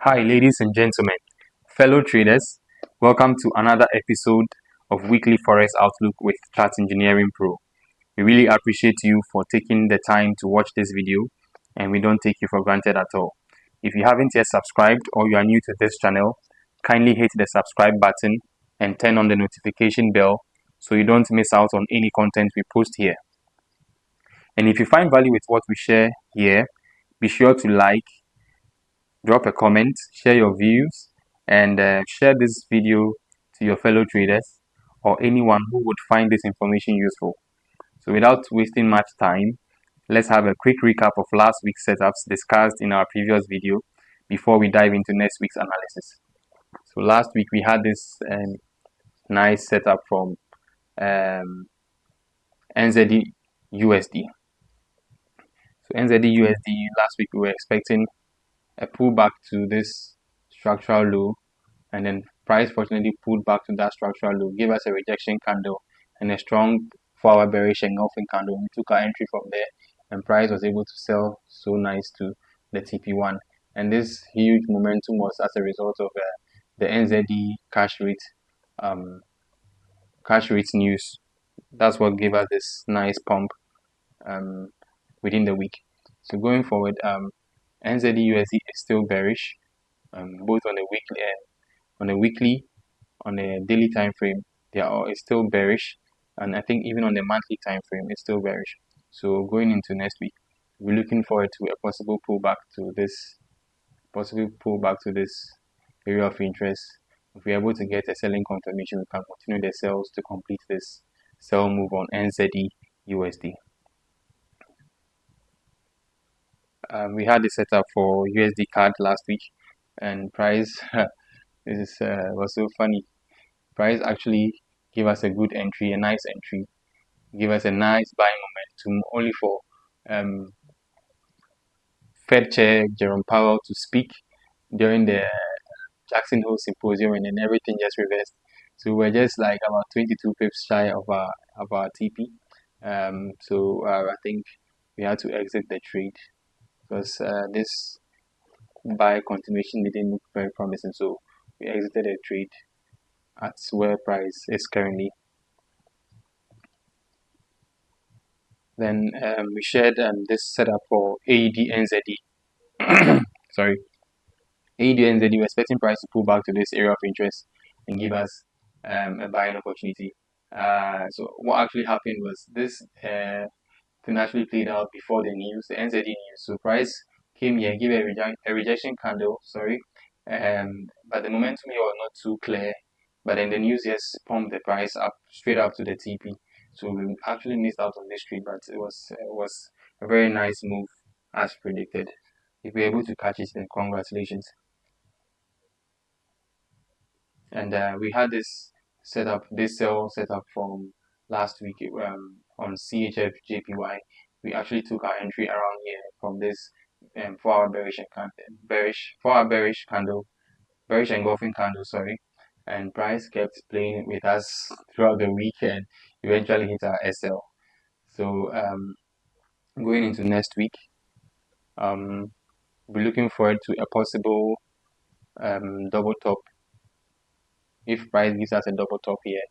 Hi, ladies and gentlemen, fellow traders. Welcome to another episode of Weekly Forex Outlook with Chart Engineering Pro. We really appreciate you for taking the time to watch this video, and we don't take you for granted at all. If you haven't yet subscribed or you are new to this channel, kindly hit the subscribe button and turn on the notification bell so you don't miss out on any content we post here. And if you find value with what we share here, be sure to like, drop a comment, share your views, and share this video to your fellow traders or anyone who would find this information useful. So without wasting much time, let's have a quick recap of last week's setups discussed in our previous video before we dive into next week's analysis. So last week we had this nice setup from NZDUSD. So NZDUSD, last week we were expecting a pullback to this structural low, and then price fortunately pulled back to that structural low, gave us a rejection candle and a strong 4-hour bearish engulfing candle. We took our entry from there, and price was able to sell so nice to the TP1. And this huge momentum was as a result of the NZD cash rate news. That's what gave us this nice pump within the week. So going forward, NZD/USD is still bearish, both on the weekly, on the daily time frame. It's still bearish, and I think even on the monthly time frame, it's still bearish. So going into next week, we're looking forward to a possible pullback to this area of interest. If we're able to get a selling confirmation, we can continue the sales to complete this sell move on NZD/USD. We had the setup for USD CAD last week, and price was so funny. Price actually gave us a good entry, a nice entry, give us a nice buying momentum, only for Fed Chair Jerome Powell to speak during the Jackson Hole Symposium, and then everything just reversed. So we're just like about 22 pips shy of our TP. So I think we had to exit the trade because this buy continuation didn't look very promising. So we exited the trade at where price is currently. Then we shared this setup for AUDNZD. Sorry, AUDNZD. We're expecting price to pull back to this area of interest and give us a buying opportunity. So what actually happened was this thing actually played out before the news, the NZD news. So price came here, gave a rejection candle. Sorry, but the momentum here was not too clear. But then the news just pumped the price up straight up to the TP. So we actually missed out on this trade, but it was a very nice move as predicted. If we're able to catch it, then congratulations. And we had this sell setup from last week on CHF JPY. We actually took our entry around here from this 4-hour bearish engulfing candle, sorry. And price kept playing with us throughout the week and eventually hit our SL. So going into next week, we're looking forward to a possible double top. If price gives us a double top here,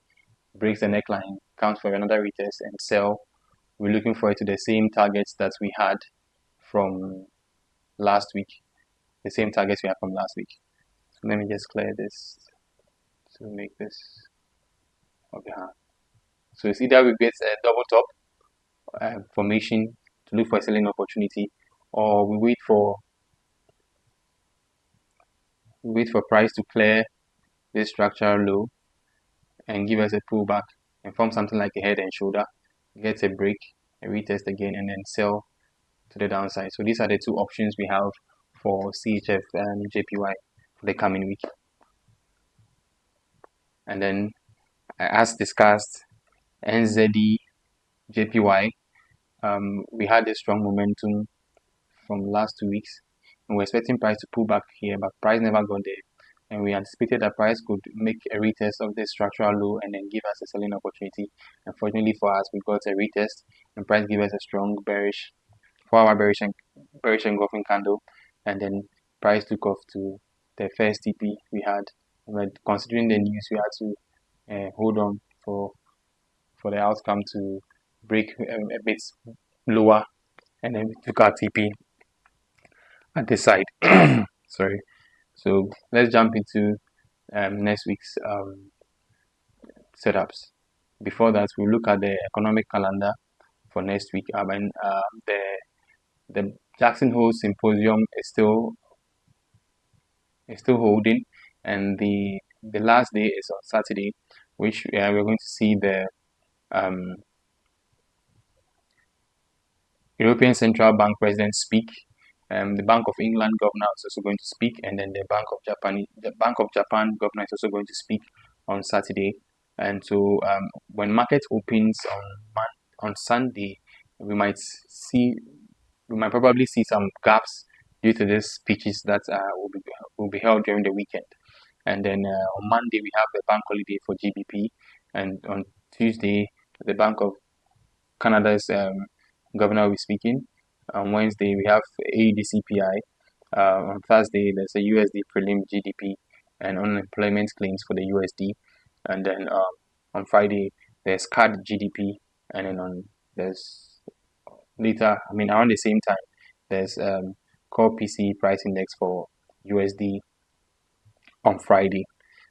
breaks the neckline, counts for another retest and sell, we're looking forward to the same targets that we had from last week. The same targets we had from last week. So let me just clear this to make this okay. So it's either we get a double top formation to look for a selling opportunity, or we wait for price to clear this structural low and give us a pullback and form something like a head and shoulder, get a break, a retest again, and then sell to the downside. So these are the two options we have for CHF and JPY for the coming week. And then as discussed, NZD JPY, we had a strong momentum from last 2 weeks, and we're expecting price to pull back here, but price never got there, and we anticipated that price could make a retest of this structural low and then give us a selling opportunity. Unfortunately for us, we got a retest and price gave us a strong bearish 4-hour bearish engulfing candle, and then price took off to the first TP we had. But considering the news, we had to hold on for the outcome to break a bit lower, and then we took our TP at this side. Sorry. So let's jump into next week's setups. Before that, we'll look at the economic calendar for next week. The Jackson Hole Symposium is still holding, and the last day is on Saturday, which we're going to see the European Central Bank President speak. The Bank of England governor is also going to speak, and then the Bank of Japan governor is also going to speak on Saturday. And so when market opens on Sunday, we might probably see some gaps due to these speeches that will be held during the weekend. And then on Monday we have the bank holiday for GBP, and on Tuesday the Bank of Canada's governor will be speaking. On Wednesday we have AUDCHF. On Thursday there's a USD prelim GDP and unemployment claims for the USD. And then on Friday there's CAD GDP, and then around the same time there's core PCE price index for USD on Friday.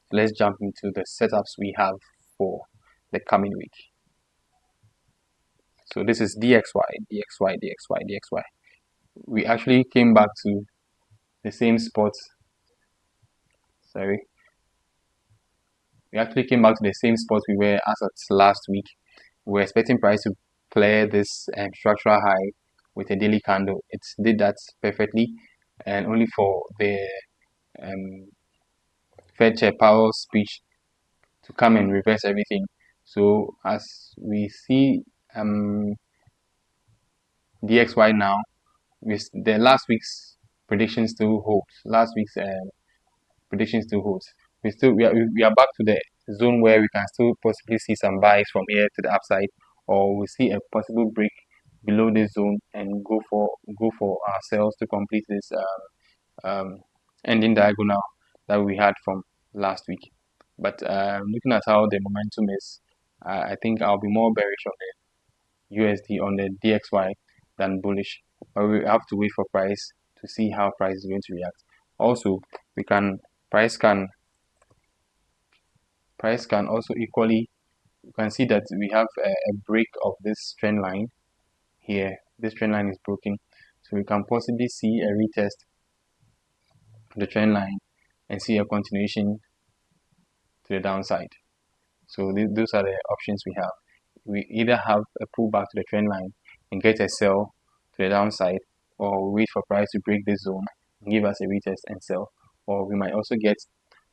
So let's jump into the setups we have for the coming week. So this is DXY. We actually came back to the same spot. We actually came back to the same spot we were as at last week. We were expecting price to clear this structural high with a daily candle. It did that perfectly, and only for the Fed Chair Powell's speech to come and reverse everything. So as we see DXY now, with the last week's predictions still hold. We are back to the zone where we can still possibly see some buys from here to the upside, or we see a possible break below this zone and go for our sales to complete this ending diagonal that we had from last week. But looking at how the momentum is, I think I'll be more bearish on the USD, on the DXY, than bullish. But we have to wait for price to see how price is going to react. Also, price can also equally, you can see that we have a break of this trend line here. This trend line is broken, so we can possibly see a retest of the trend line and see a continuation to the downside. So those are the options we have. We either have a pullback to the trend line and get a sell to the downside, or we wait for price to break this zone and give us a retest and sell, or we might also get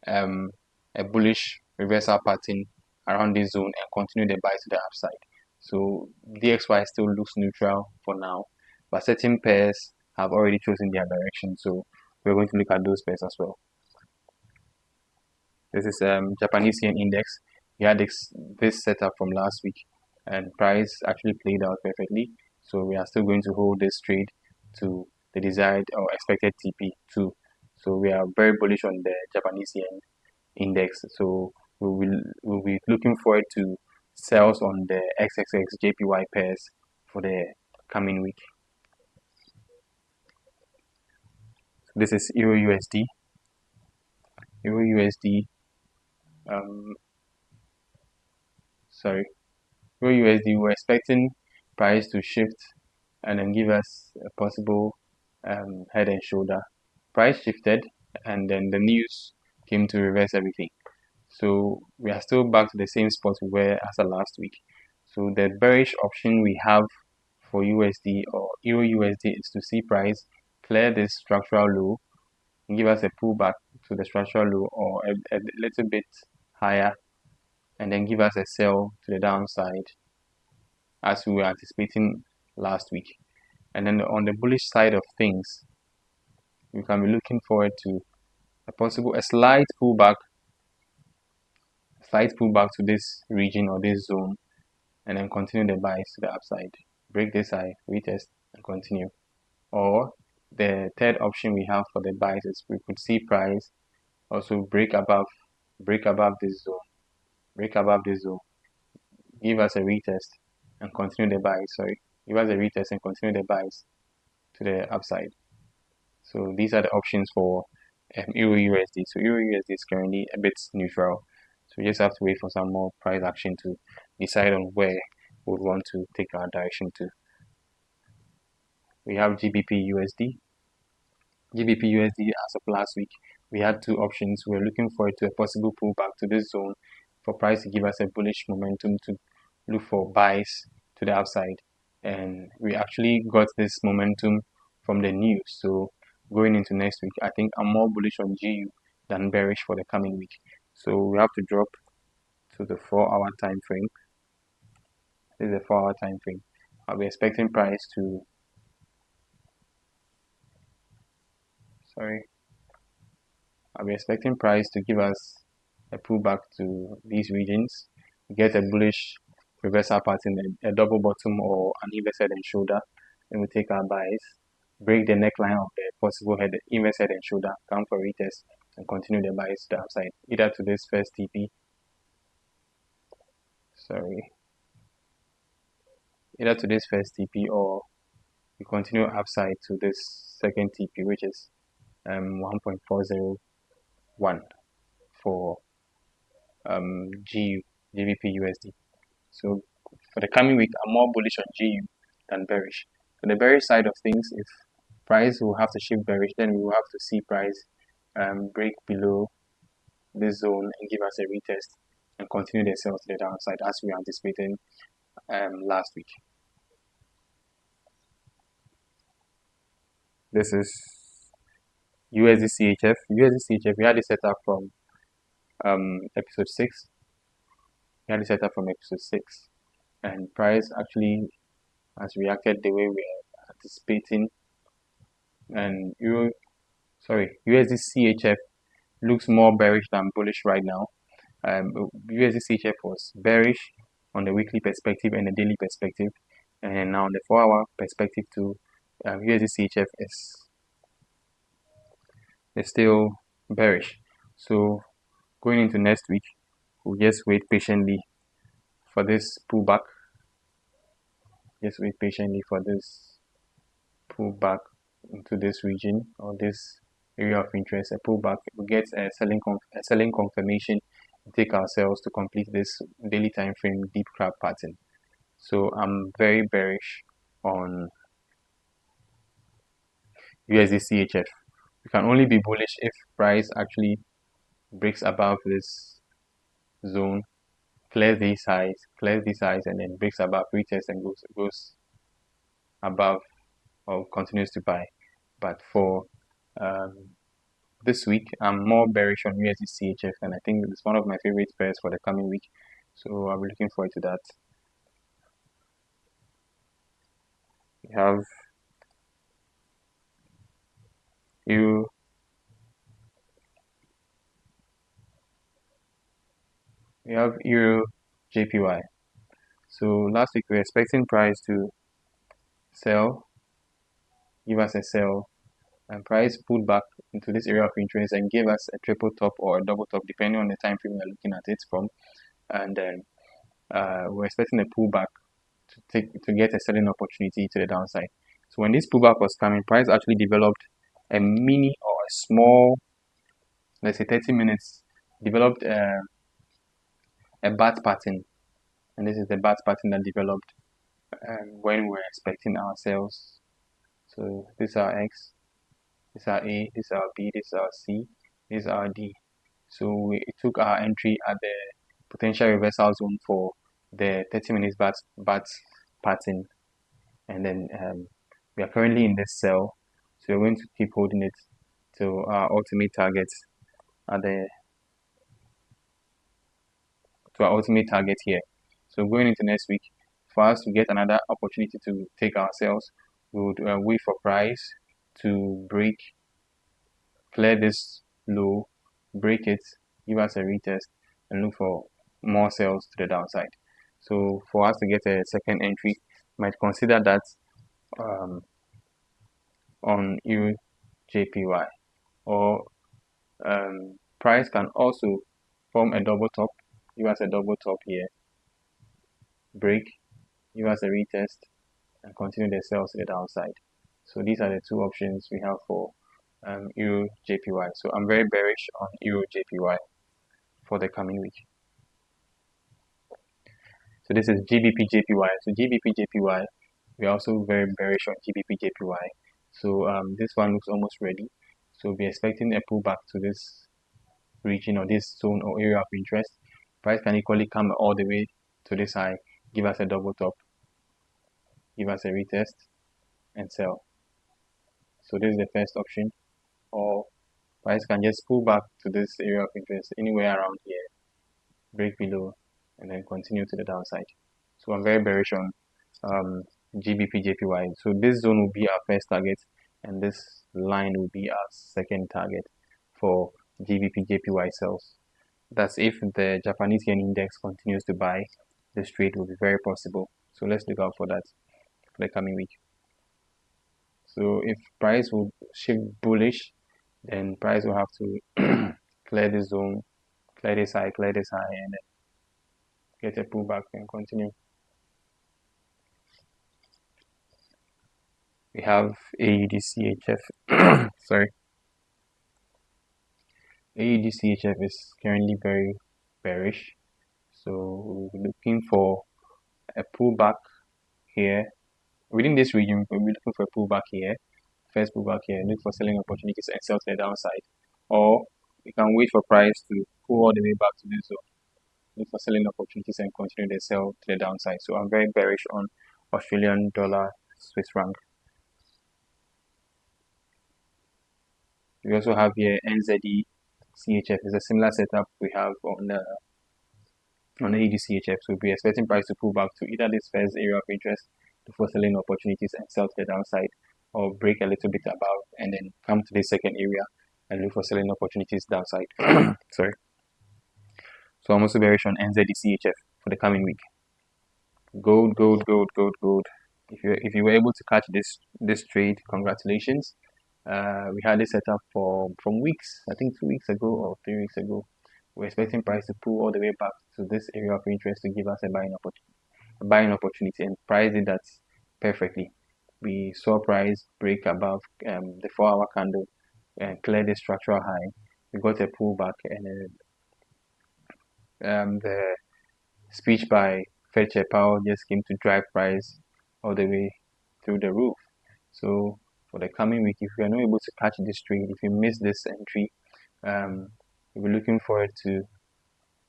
a bullish reversal pattern around this zone and continue the buy to the upside. So DXY still looks neutral for now, but certain pairs have already chosen their direction, so we're going to look at those pairs as well. This is Japanese yen index. We had this setup from last week, and price actually played out perfectly. So we are still going to hold this trade to the desired or expected TP2. So we are very bullish on the Japanese yen index. So we'll be looking forward to sales on the XXX-JPY pairs for the coming week. This is Euro-USD. Euro-USD. Euro-USD, we're expecting price to shift and then give us a possible head and shoulder. Price shifted, and then the news came to reverse everything. So we are still back to the same spot we were as of last week. So the bearish option we have for USD or Euro-USD is to see price clear this structural low and give us a pullback to the structural low or a little bit higher, and then give us a sell to the downside as we were anticipating last week. And then on the bullish side of things, we can be looking forward to a slight pullback to this region or this zone, and then continue the buys to the upside. Break this high, retest, and continue. Or the third option we have for the buys is we could see price also break above this zone, give us a retest and continue the buys. Give us a retest and continue the buys to the upside. So these are the options for Euro USD. So Euro USD is currently a bit neutral. So we just have to wait for some more price action to decide on where we want to take our direction to. We have GBPUSD. GBPUSD as of last week, we had two options. We're looking forward to a possible pullback to this zone for price to give us a bullish momentum to look for buys to the upside. And we actually got this momentum from the news. So going into next week, I think I'm more bullish on GU than bearish for the coming week. So we have to drop to the 4-hour time frame. This is a 4-hour time frame. I'll be expecting price to I'll be expecting price to give us a pullback to these regions, get a bullish reversal pattern, a double bottom or an inverse head and shoulder, then we take our buys, break the neckline of the possible inverse head and shoulder, come for retest, and continue the buys to the upside, either to this first TP, either to this first TP, or we continue upside to this second TP, which is 1.401 for GBPUSD. So for the coming week, I'm more bullish on GU than bearish. For the bearish side of things, if price will have to shift bearish, then we will have to see price break below this zone and give us a retest and continue the sell to the downside as we anticipated last week. This is USDCHF. USDCHF, we had it set up from episode 6. We had it set up from episode 6, and price actually has reacted the way we are anticipating. And USDCHF looks more bearish than bullish right now. USDCHF was bearish on the weekly perspective and the daily perspective, and now on the 4-hour perspective too, USDCHF is still bearish. So going into next week, we'll just wait patiently for this pullback. Just wait patiently for this pullback into this region or this area of interest. A pullback, we get a selling confirmation, take ourselves to complete this daily time frame deep crab pattern. So I'm very bearish on USDCHF. We can only be bullish if price actually breaks above this zone, clears these highs, and then breaks above, retest, and goes above or continues to buy. But for this week, I'm more bearish on USDCHF, and I think it's one of my favorite pairs for the coming week. So I'll be looking forward to that. We have Eurjpy. So last week we were expecting price to sell, give us a sell, and price pulled back into this area of interest and gave us a triple top or a double top depending on the time frame we're looking at it from. And then we're expecting a pullback to get a selling opportunity to the downside. So when this pullback was coming, price actually developed a mini or a small, let's say 30 minutes, developed a bat pattern, and this is the bat pattern that developed when we're expecting our sales. So this is our X, this is our A, this is our B, this is our C, this is our D. So we took our entry at the potential reversal zone for the 30 minutes bat pattern, and then we are currently in this sell, so we're going to keep holding it till our ultimate targets to our ultimate target here. So going into next week, for us to get another opportunity to take our sales, we would wait for price to clear this low, break it, give us a retest, and look for more sales to the downside. So for us to get a second entry, might consider that on Eurjpy or price can also form a double top, give us a double top here, break, give us a retest, and continue the sell to the downside. So these are the two options we have for Eurjpy. So I'm very bearish on Eurjpy for the coming week. So this is GBPJPY. So GBPJPY, we're also very bearish on GBPJPY. So this one looks almost ready. So we're expecting a pullback to this region or this zone or area of interest. Price can equally come all the way to this high, give us a double top, give us a retest, and sell. So this is the first option. Or price can just pull back to this area of interest anywhere around here, break below, and then continue to the downside. So I'm very bearish on GBPJPY. So this zone will be our first target, and this line will be our second target for GBPJPY sells. That's if the Japanese yen index continues to buy. This trade will be very possible. So let's look out for that for the coming week. So if price will shift bullish, then price will have to clear this zone, clear this high, and then get a pullback and continue. We have AUDCHF. Sorry. AUDCHF is currently very bearish. So we're looking for a pullback here. Within this region, we'll be looking for a pullback here. First pullback here, look for selling opportunities and sell to the downside. Or we can wait for price to pull all the way back to this zone. Look for selling opportunities and continue the sell to the downside. So I'm very bearish on Australian dollar Swiss franc. We also have here NZDCHF. It's a similar setup we have on the AUDCHF. So we'll be expecting price to pull back to either this first area of interest, look for selling opportunities and sell to the downside, or break a little bit above and then come to the second area and look for selling opportunities downside. Sorry. So I'm also bearish on NZDCHF for the coming week. Gold. If you were able to catch this trade, congratulations. We had this setup from weeks, I think 2 weeks ago or 3 weeks ago. We're expecting price to pull all the way back to this area of interest to give us a buying opportunity, and price did that perfectly. We saw price break above the 4-hour candle and clear the structural high. We got a pullback, and then the speech by Fed Chair Powell just came to drive price all the way through the roof. So for the coming week, if you are not able to catch this trade, if you miss this entry, we'll be looking forward to,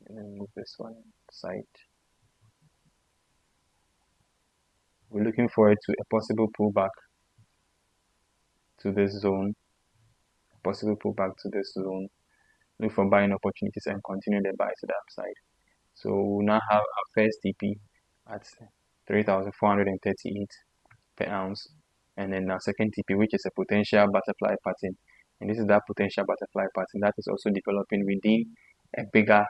let me move this one aside. We're looking forward to a possible pullback to this zone, look for buying opportunities and continue the buy to the upside. So we'll now have our first TP at 3,438 per ounce, and then our second TP, which is a potential butterfly pattern, and this is that potential butterfly pattern that is also developing within a bigger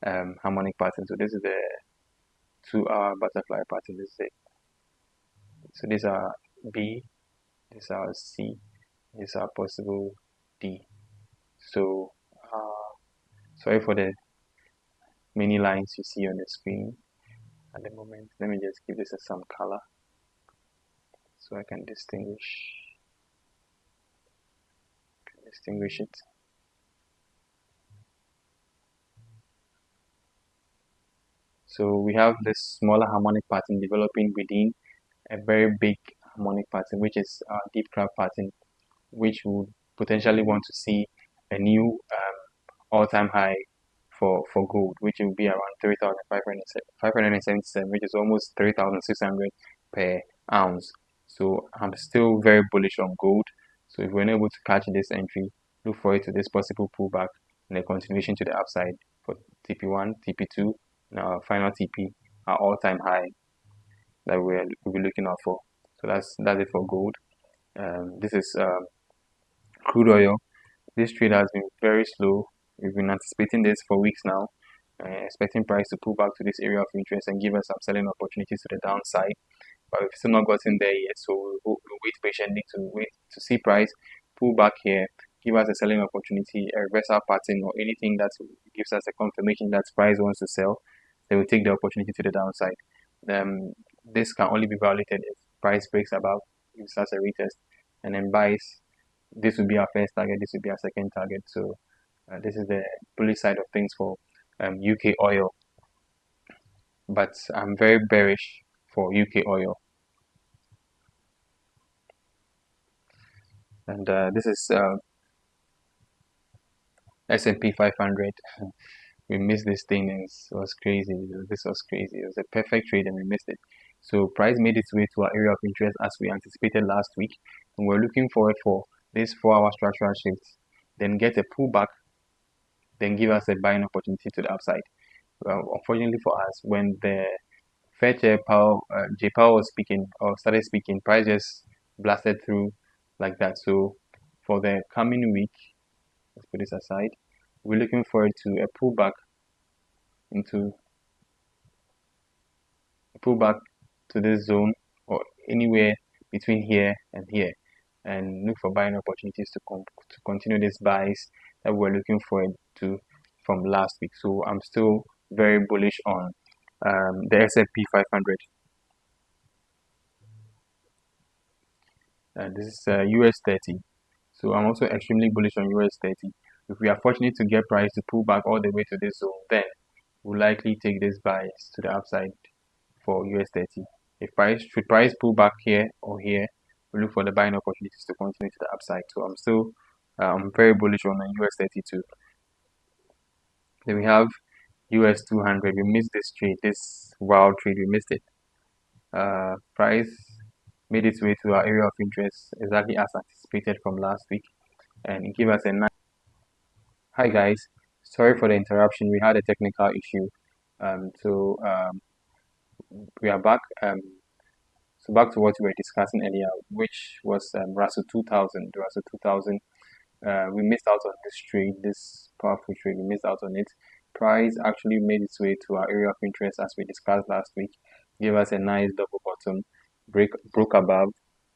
harmonic pattern. So this is the 2-hour butterfly pattern. This is it. So these are B, these are C, these are possible D. So sorry for the many lines you see on the screen at the moment. Let me just give this some color so I can distinguish it. So we have this smaller harmonic pattern developing within a very big harmonic pattern, which is a deep crab pattern, which would potentially want to see a new all-time high for gold, which will be around 3,577, which is almost 3,600 per ounce. So I'm still very bullish on gold. So if we're unable to catch this entry, look for it to this possible pullback and a continuation to the upside for TP1, TP2, and our final TP, our all-time high that we'll be looking out for. So that's it for gold. This is crude oil. This trade has been very slow. We've been anticipating this for weeks now, expecting price to pull back to this area of interest and give us some selling opportunities to the downside. But we've still not gotten there yet, so we'll wait patiently to see price pull back here give us a selling opportunity, a reversal pattern, or anything that gives us a confirmation that price wants to sell, they will take the opportunity to the downside. This can only be violated if price breaks above, gives us a retest, and then buys. This would be our first target, this would be our second target. So this is the bullish side of things for UK oil. But I'm very bearish for UK oil. And this is S&P 500. We missed this thing, and it was crazy. This was crazy. It was a perfect trade and we missed it. So price made its way to our area of interest as we anticipated last week, and we're looking forward for this 4-hour structural shift, then get a pullback, then give us a buying opportunity to the upside. Well, unfortunately for us, when the Fed Chair Powell, J. Powell was speaking or started speaking, price just blasted through like that. So for the coming week, let's put this aside, we're looking forward to a pullback to this zone or anywhere between here and here, and look for buying opportunities to continue these buys that we're looking forward to from last week. So I'm still very bullish on the S&P 500. This is US 30. So I'm also extremely bullish on US 30. If we are fortunate to get price to pull back all the way to this zone, then we'll likely take this buys to the upside for US 30. If price pull back here or here, we look for the buying opportunities to continue to the upside. So I'm still very bullish on the US 32. Then we have US 200. We missed this trade, this wild trade. We missed it. Price made its way to our area of interest exactly as anticipated from last week, and it gave us a nice. Hi guys, sorry for the interruption. We had a technical issue. We are back. So back to what we were discussing earlier, which was Russell 2000. Russell 2000. We missed out on this trade, this powerful trade. We missed out on it. Price actually made its way to our area of interest as we discussed last week. Gave us a nice double bottom, broke above,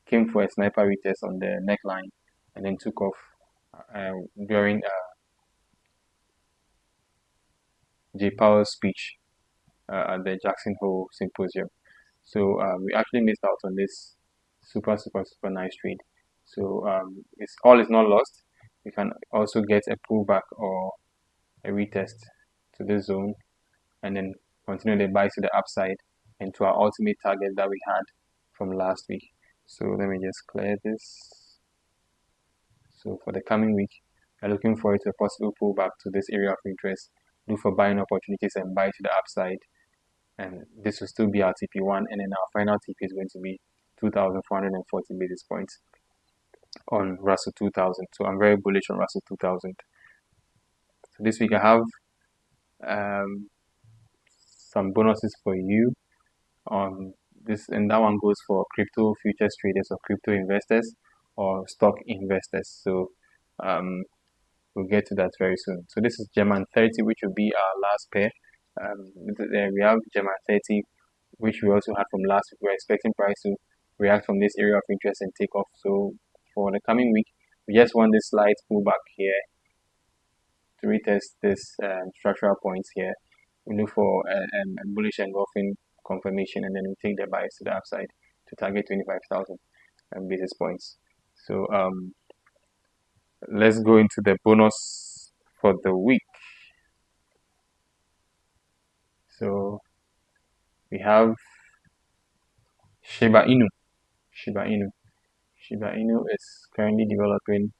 came for a sniper retest on the neckline, and then took off during J. Powell's speech at the Jackson Hole Symposium. So we actually missed out on this super nice trade. So all is not lost. We can also get a pullback or a retest to this zone, and then continue the buys to the upside and to our ultimate target that we had from last week. So let me just clear this. So for the coming week, we're looking forward to a possible pullback to this area of interest. Look for buying opportunities and buy to the upside. And this will still be our TP1, and then our final TP is going to be 2,440 basis points on Russell 2000. So I'm very bullish on Russell 2000. So this week I have some bonuses for you on this, and that one goes for crypto futures traders or crypto investors or stock investors. So we'll get to that very soon. So this is German 30, which will be our last pair. We have German 30, which we also had from last week. We're expecting price to react from this area of interest and take off. So for the coming week, we just want this slight pullback here to retest this structural points here. We look for a bullish engulfing confirmation, and then we take the buys to the upside to target 25,000 basis points. So let's go into the bonus for the week. So we have Shibainu. Shibainu is currently developing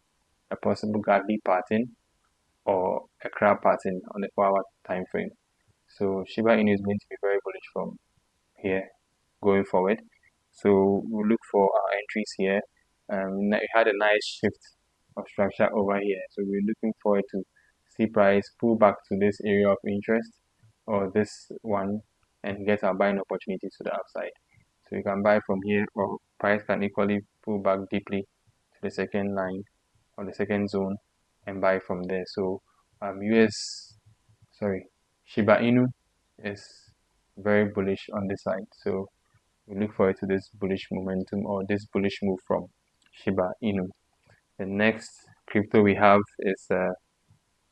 a possible godly pattern or a crab pattern on the 4-hour time frame. So Shibainu is going to be very bullish from here going forward. So we'll look for our entries here. We had a nice shift of structure over here. So we're looking forward to see price pull back to this area of interest or this one and get our buying opportunities to the upside. So you can buy from here, or price can equally pull back deeply to the second line or the second zone and buy from there. So Shiba Inu is very bullish on this side. So we look forward to this bullish momentum or this bullish move from Shiba Inu. The next crypto we have is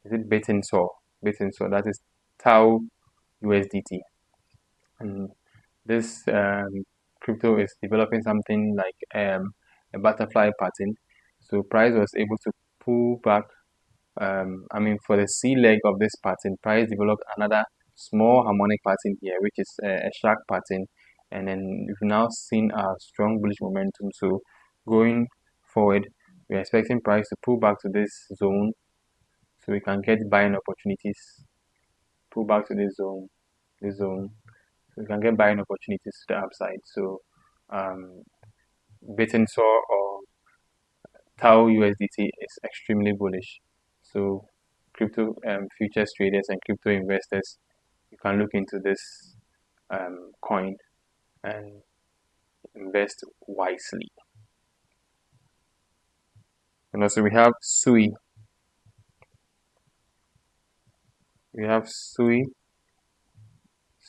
it Bitinsor, that is Tau USDT. And this crypto is developing something like a butterfly pattern. So price was able to pull back. For the C leg of this pattern, price developed another small harmonic pattern here, which is a shark pattern. And then we've now seen a strong bullish momentum. So going forward, we're expecting price to pull back to this zone, so we can get buying opportunities. Pull back to this zone, so we can get buying opportunities to the upside. So Bitinsor or Tau USDT is extremely bullish. So crypto futures traders and crypto investors, you can look into this coin and invest wisely. And also we have SUI. SUI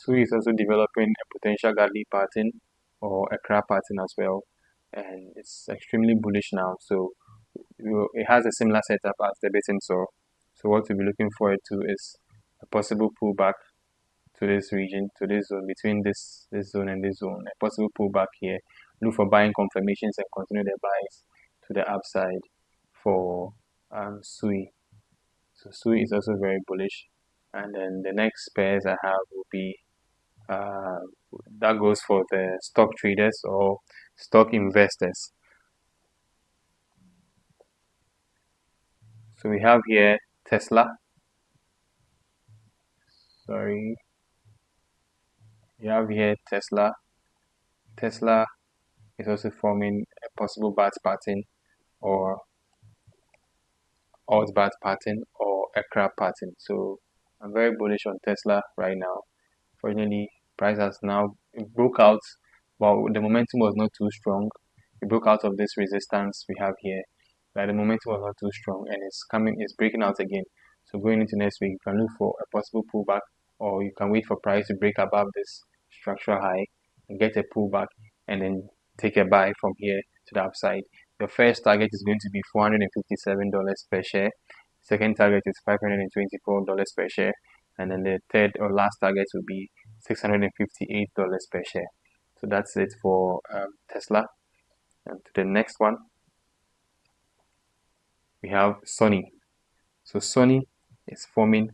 is also developing a potential godly pattern or a crab pattern as well, and it's extremely bullish now. So it has a similar setup as the Bitinsor. So what we'll be looking forward to is a possible pullback to this region, to this zone, between this zone and this zone, a possible pullback here. Look for buying confirmations and continue the buys to the upside for SUI. So SUI is also very bullish. And then the next pairs I have will be that goes for the stock traders or stock investors. So we have here Tesla. We have here Tesla. Tesla is also forming a possible bat pattern or alt bat pattern or a crab pattern. So I'm very bullish on Tesla right now. Fortunately, price has now broke out, but the momentum was not too strong. It broke out of this resistance we have here, but the momentum was not too strong, and it's breaking out again. So going into next week, you can look for a possible pullback, or you can wait for price to break above this structural high and get a pullback, and then take a buy from here to the upside. Your first target is going to be $457 per share. Second target is $524 per share. And then the third or last target will be $658 per share. So that's it for Tesla. And to the next one, we have Sony. So Sony is forming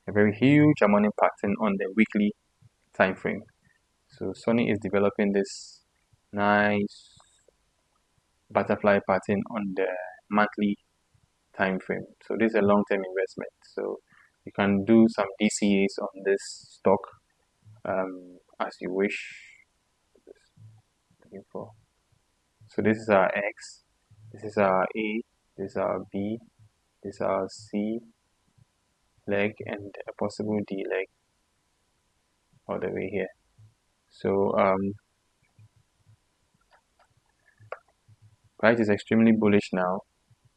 a very huge harmonic pattern on the weekly time frame. So Sony is developing this nice butterfly pattern on the monthly time frame. So this is a long-term investment. So you can do some DCAs on this stock as you wish. So this is our X, this is our A, this is our B, this is our C leg, and a possible D leg all the way here. So price is extremely bullish now.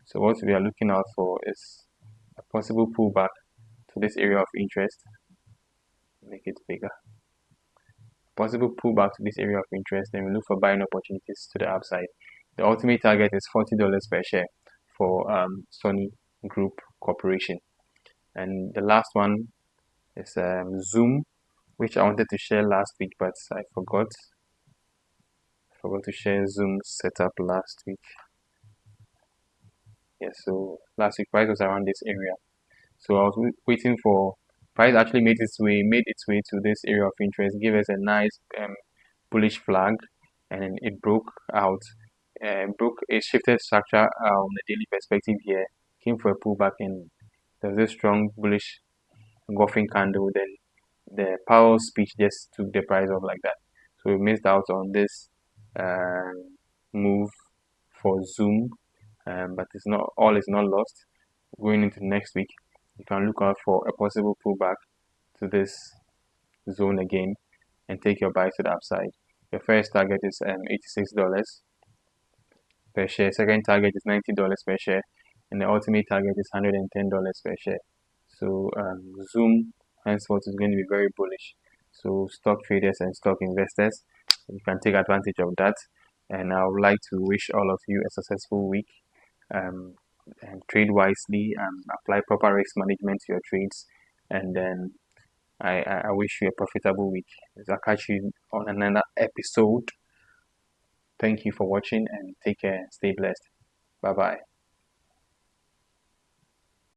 So what we are looking out for is a possible pullback to this area of interest. Make it bigger. Possible pullback to this area of interest, then we look for buying opportunities to the upside. The ultimate target is $40 per share for Sony Group Corporation. And the last one is Zoom, which I wanted to share last week, but I forgot to share Zoom's setup last week. So last week price was around this area. So I was waiting for price actually made its way to this area of interest, gave us a nice bullish flag, and then it broke out. It shifted structure on the daily perspective here, came for a pullback, and there's this strong bullish engulfing candle. Then the Powell speech just took the price off like that. So we missed out on this move for Zoom, but all is not lost. Going into next week, you can look out for a possible pullback to this zone again and take your buy to the upside. Your first target is $86 per share. Second target is $90 per share, and the ultimate target is $110 per share. So Zoom henceforth is going to be very bullish. So stock traders and stock investors, you can take advantage of that. And I would like to wish all of you a successful week. and trade wisely and apply proper risk management to your trades. And then I wish you a profitable week. I'll catch you on another episode. Thank you for watching and take care. Stay blessed. Bye bye.